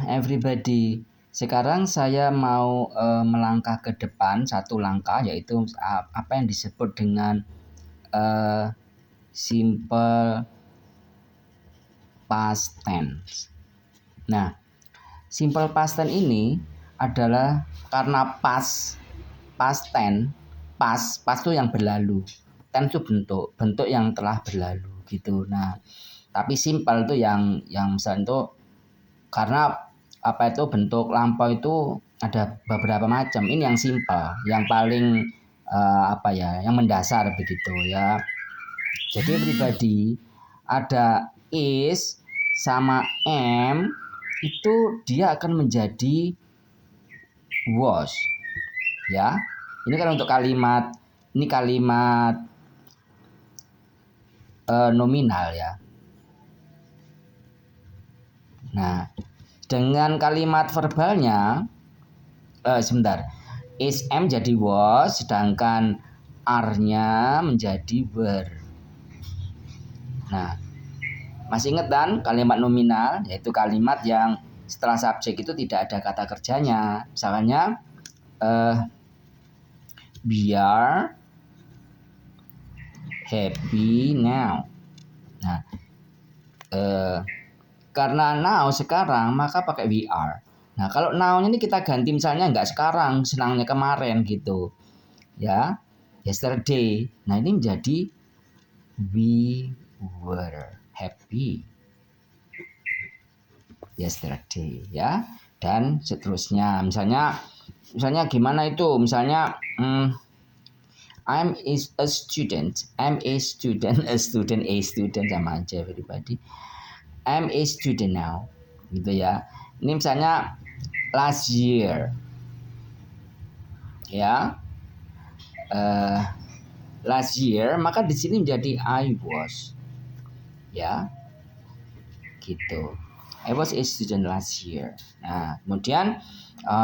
Everybody, sekarang saya mau melangkah ke depan satu langkah, yaitu apa yang disebut dengan simple past tense. Nah, simple past tense ini adalah karena past tense, past itu yang berlalu, tense itu bentuk yang telah berlalu gitu. Nah, tapi simple itu yang misalnya itu karena apa itu bentuk lampau itu ada beberapa macam. Ini yang simple, yang paling yang mendasar begitu ya. Jadi pribadi ada is sama am itu dia akan menjadi was ya. Ini kan untuk kalimat nominal ya. Nah, dengan kalimat verbalnya is am jadi was, sedangkan are-nya menjadi were. Nah, masih ingat kan kalimat nominal, yaitu kalimat yang setelah subjek itu tidak ada kata kerjanya. Misalnya we are happy now. Nah, karena now sekarang maka pakai we are. Nah, kalau now ini kita ganti misalnya nggak sekarang, senangnya kemarin gitu. Ya, yesterday. Nah, ini menjadi we were happy yesterday ya. Dan seterusnya. Misalnya gimana itu? Misalnya I'm a student sama aja everybody. I'm a student now, gitu ya. Ini misalnya last year, ya, last year, maka di sini menjadi I was, ya, gitu. I was a student last year. Nah, kemudian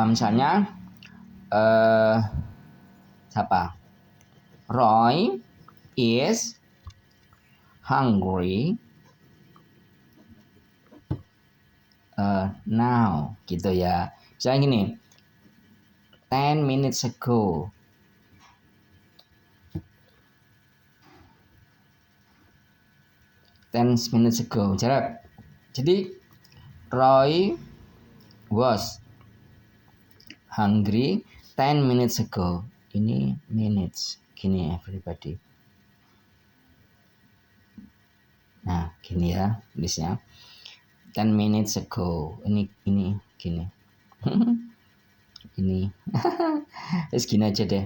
misalnya siapa? Roy is hungry now, gitu ya. Misalnya gini, 10 minutes ago. Jadi Roy was hungry 10 minutes ago. Ini minutes, gini everybody. Nah, gini ya tulisnya. 10 minutes ago. Ini gini. Ini. Terus gini aja deh.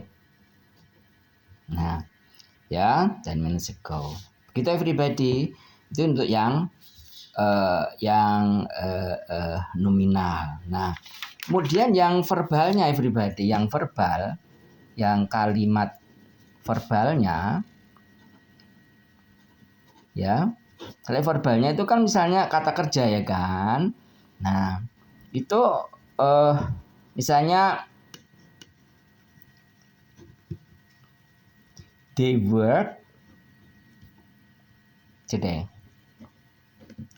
Nah, ya, 10 minutes ago. Begitu everybody. Itu untuk yang nominal. Nah, kemudian yang verbalnya everybody, yang kalimat verbalnya ya. Kalau verbalnya itu kan misalnya kata kerja ya kan. Nah, itu misalnya they work today.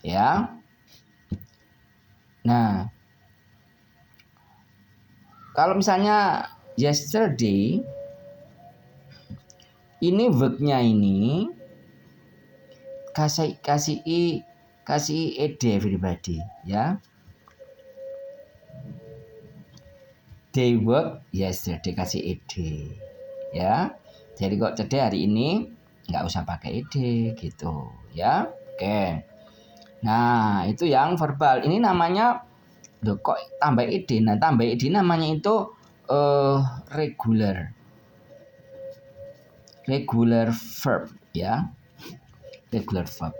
Ya. Nah, kalau misalnya yesterday, ini work-nya ini kasih ed everybody ya. They work yesterday, kasih ed ya. Jadi kok today hari ini nggak usah pakai ed gitu ya. Oke. Nah, itu yang verbal. Ini namanya kok tambah ed. Nah, tambah ed namanya itu regular verb ya. Regular verb.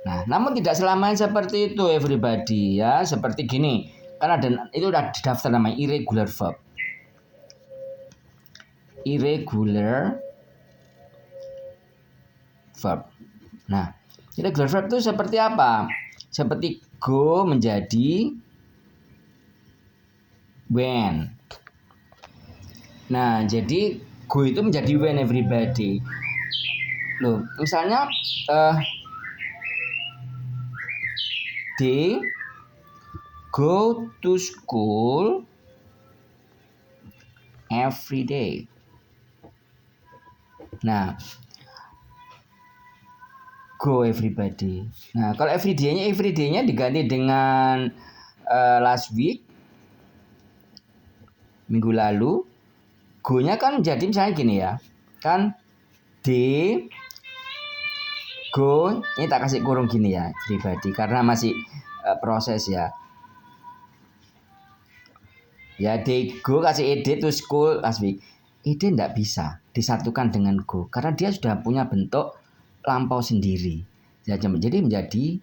Nah, namun tidak selamanya seperti itu everybody ya. Seperti gini. Kan ada itu udah di daftar namanya irregular verb. Irregular verb. Nah, irregular verb itu seperti apa? Seperti go menjadi when. Nah, jadi go itu menjadi when everybody. Loh, misalnya they Go to school every day. Nah, go everybody. Nah, kalau every day-nya diganti dengan last week, minggu lalu. Go-nya kan jadi misalnya gini ya. Kan day go, ini tak kasih kurung gini ya, everybody, karena masih proses ya. Ya, day go kasih ed to school last week. Ed enggak bisa disatukan dengan go karena dia sudah punya bentuk lampau sendiri. Jadi menjadi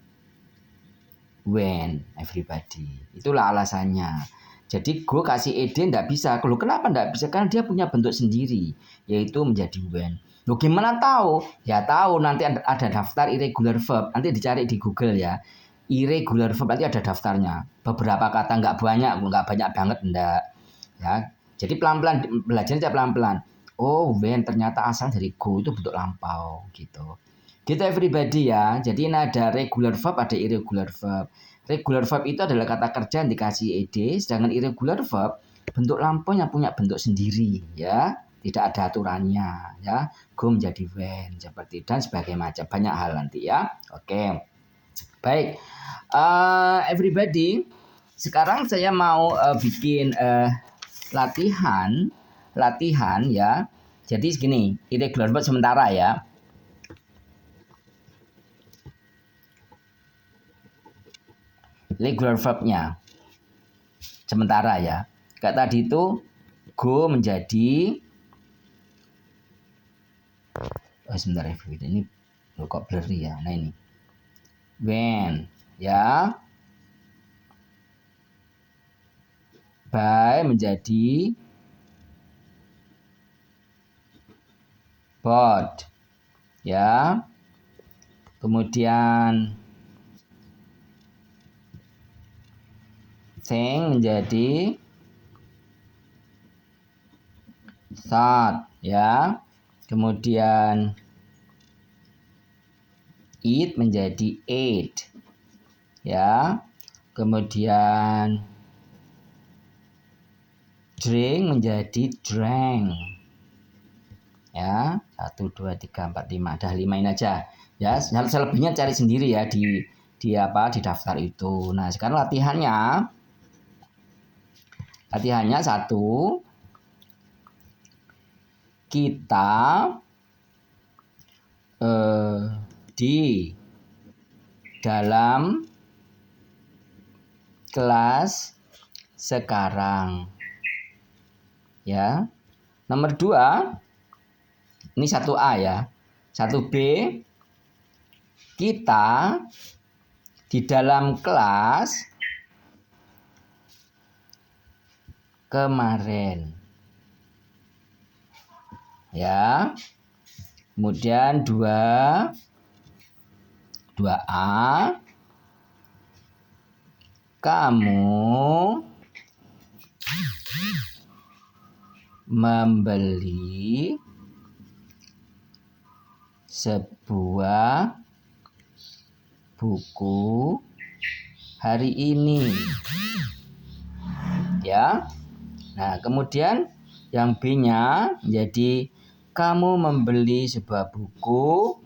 when everybody. Itulah alasannya. Jadi go kasih ed enggak bisa. Kalau kenapa enggak bisa? Karena dia punya bentuk sendiri, yaitu menjadi when. Loh gimana tahu? Ya tahu, nanti ada daftar irregular verb. Nanti dicari di Google ya. Irregular verb nanti ada daftarnya. Beberapa kata enggak banyak banget enggak. Ya. Jadi pelan-pelan belajarnya pelan-pelan. Oh, when ternyata asal dari go itu bentuk lampau gitu. Gitu everybody ya. Jadi ini ada regular verb, ada irregular verb. Regular verb itu adalah kata kerja yang dikasih ed, sedangkan irregular verb bentuk lampau yang punya bentuk sendiri ya. Tidak ada aturannya ya. Go menjadi when seperti dan sebagai macam banyak hal nanti ya. Oke. Baik. Everybody, sekarang saya mau bikin latihan ya. Jadi segini, irregular verb sementara ya. Regular verbnya sementara ya. Kayak tadi itu go menjadi sebentar ya, ini kok blurry ya. Nah ini when ya. By menjadi bought ya. Kemudian think menjadi thought ya. Kemudian eat menjadi ate ya. Kemudian drink menjadi drank ya. 1 2 3 4 5 dah 5 ini aja ya. Selebihnya cari sendiri ya di daftar itu. Nah, sekarang latihannya 1, kita di dalam kelas sekarang ya. Nomor 2, ini 1A ya. 1B, kita di dalam kelas kemarin ya. Kemudian 2A, kamu membeli sebuah buku hari ini ya. Nah, kemudian yang B-nya jadi kamu membeli sebuah buku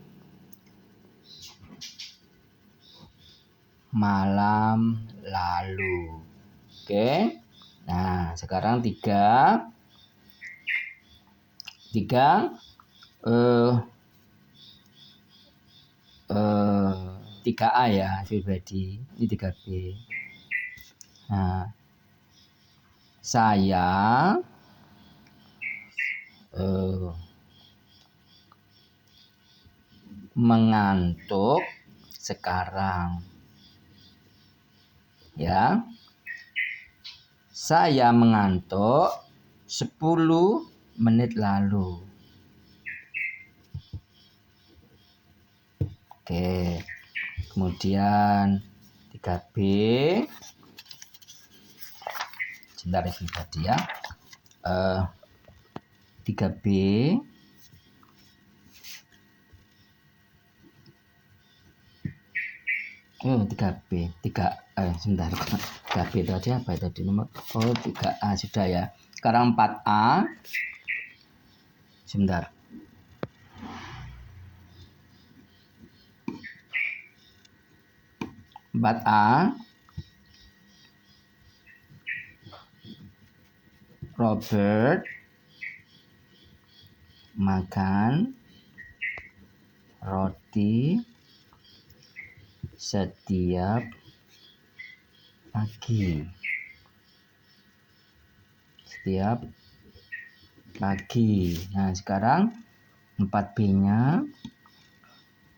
malam lalu. Oke. Nah, sekarang 3A ya, everybody. Ini 3B. Nah, saya mengantuk sekarang ya. Saya mengantuk 10 menit lalu. Oke. Kemudian 3B. Sebentar everybody ya. 3B. 3B, 3 3B tadi apa tadi nomor 3A sudah ya. Sekarang 4A. Sebentar. 4A. Robert makan roti setiap pagi. Nah, sekarang 4B-nya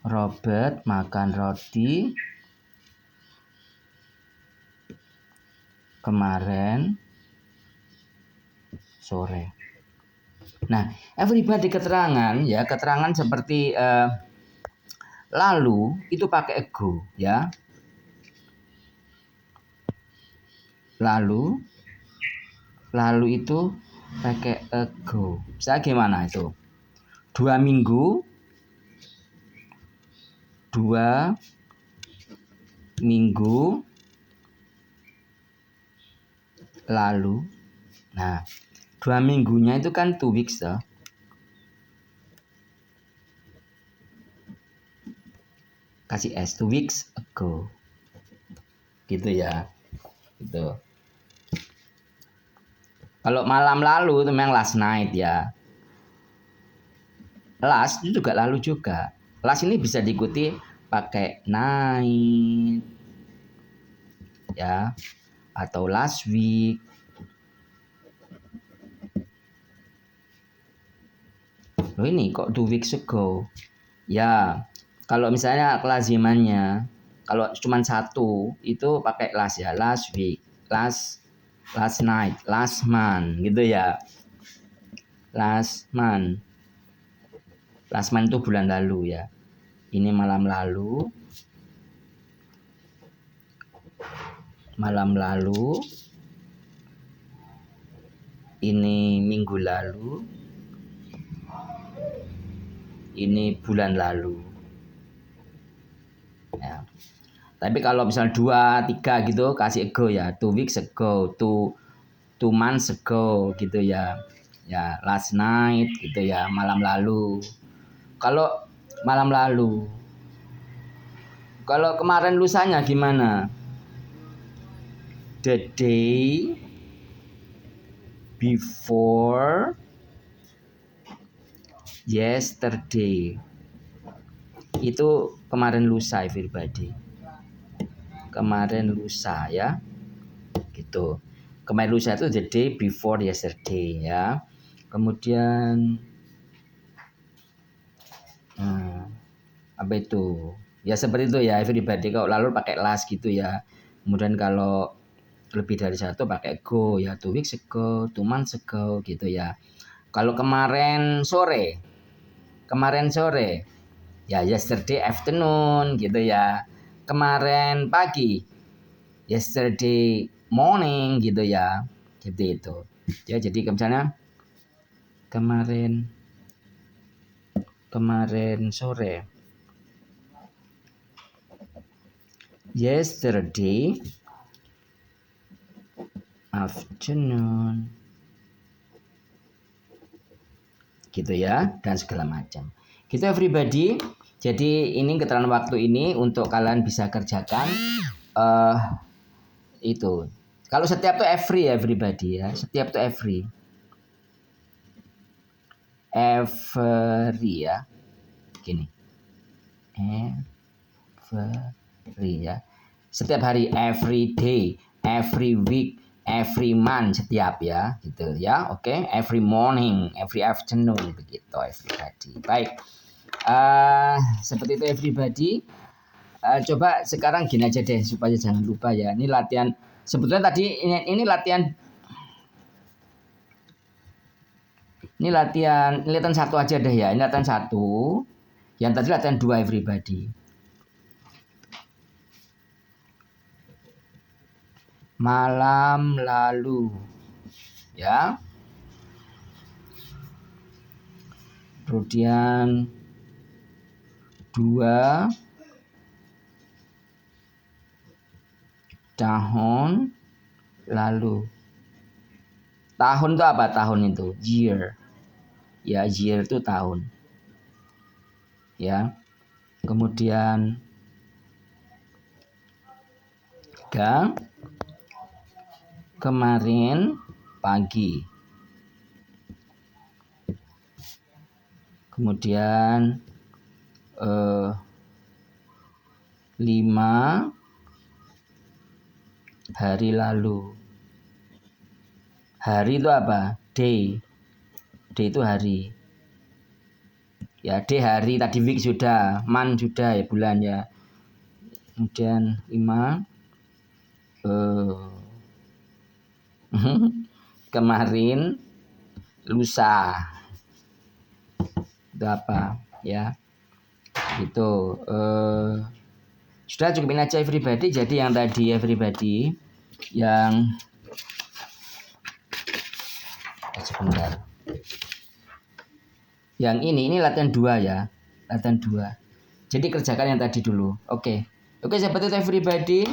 Robert makan roti kemarin sore. Nah, everybody keterangan seperti lalu itu pakai ago ya. Lalu itu pakai ago. Saya gimana itu? 2 minggu lalu. Nah, 2 minggunya itu kan 2 weeks toh. Kasih S 2 weeks ago. Gitu ya. Gitu. Kalau malam lalu itu memang last night ya. Last itu juga lalu juga. Last ini bisa diikuti pakai night ya, atau last week. Loh ini kok 2 weeks ago? Ya, kalau misalnya kelazimannya, kalau cuma satu itu pakai last ya, last week, last night, last month gitu ya. Last month itu bulan lalu ya. Ini malam lalu. Ini minggu lalu. Ini bulan lalu. Ya. Tapi kalau misal 2, 3 gitu kasih ago ya. 2 weeks ago, 2 months ago gitu ya. Ya, last night gitu ya, malam lalu. Kalau malam lalu. Kalau kemarin lusanya gimana? The day before yesterday. Itu kemarin lusa everybody. Kemarin lusa ya. Gitu. Kemarin lusa itu the day before yesterday ya. Kemudian apa itu? Ya seperti itu ya everybody. Kalau lalu pakai last gitu ya. Kemudian kalau lebih dari satu pakai go ya, 2 weeks ago, 2 months ago gitu ya. Kalau kemarin sore ya yesterday afternoon gitu ya. Kemarin pagi yesterday morning gitu ya. Gitu itu. Ya jadi misalnya kemarin sore. Yesterday afternoon. Gitu ya, dan segala macam. Gitu everybody. Jadi ini keterangan waktu ini untuk kalian bisa kerjakan itu. Kalau setiap tuh every ya everybody ya. Setiap tuh every. Every ya. Gini. Every ya. Setiap hari, every day, every week, every month, setiap ya, gitu ya. Oke, every morning, every afternoon, begitu everybody. Baik. Seperti itu everybody. Coba sekarang gini aja deh supaya jangan lupa ya. Ini latihan. Sebetulnya tadi ini latihan. Ini latihan satu aja deh ya. Ini latihan 1. Yang tadi latihan 2 everybody. Malam lalu. Ya. Kemudian 2 tahun lalu. Tahun itu apa? Tahun itu year. Ya, year itu tahun. Ya. Kemudian kemarin pagi. Kemudian 5 hari lalu. Hari itu apa? Day. Day itu hari. Ya, day hari, tadi week sudah, month sudah ya, bulan ya. Kemudian 5 kemarin, lusa. Itu apa? Ya. Itu sudah cukupin aja everybody. Jadi yang tadi everybody yang sebentar. Yang ini latihan 2 ya. Latihan 2. Jadi kerjakan yang tadi dulu. Oke, sahabat everybody.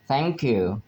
Thank you.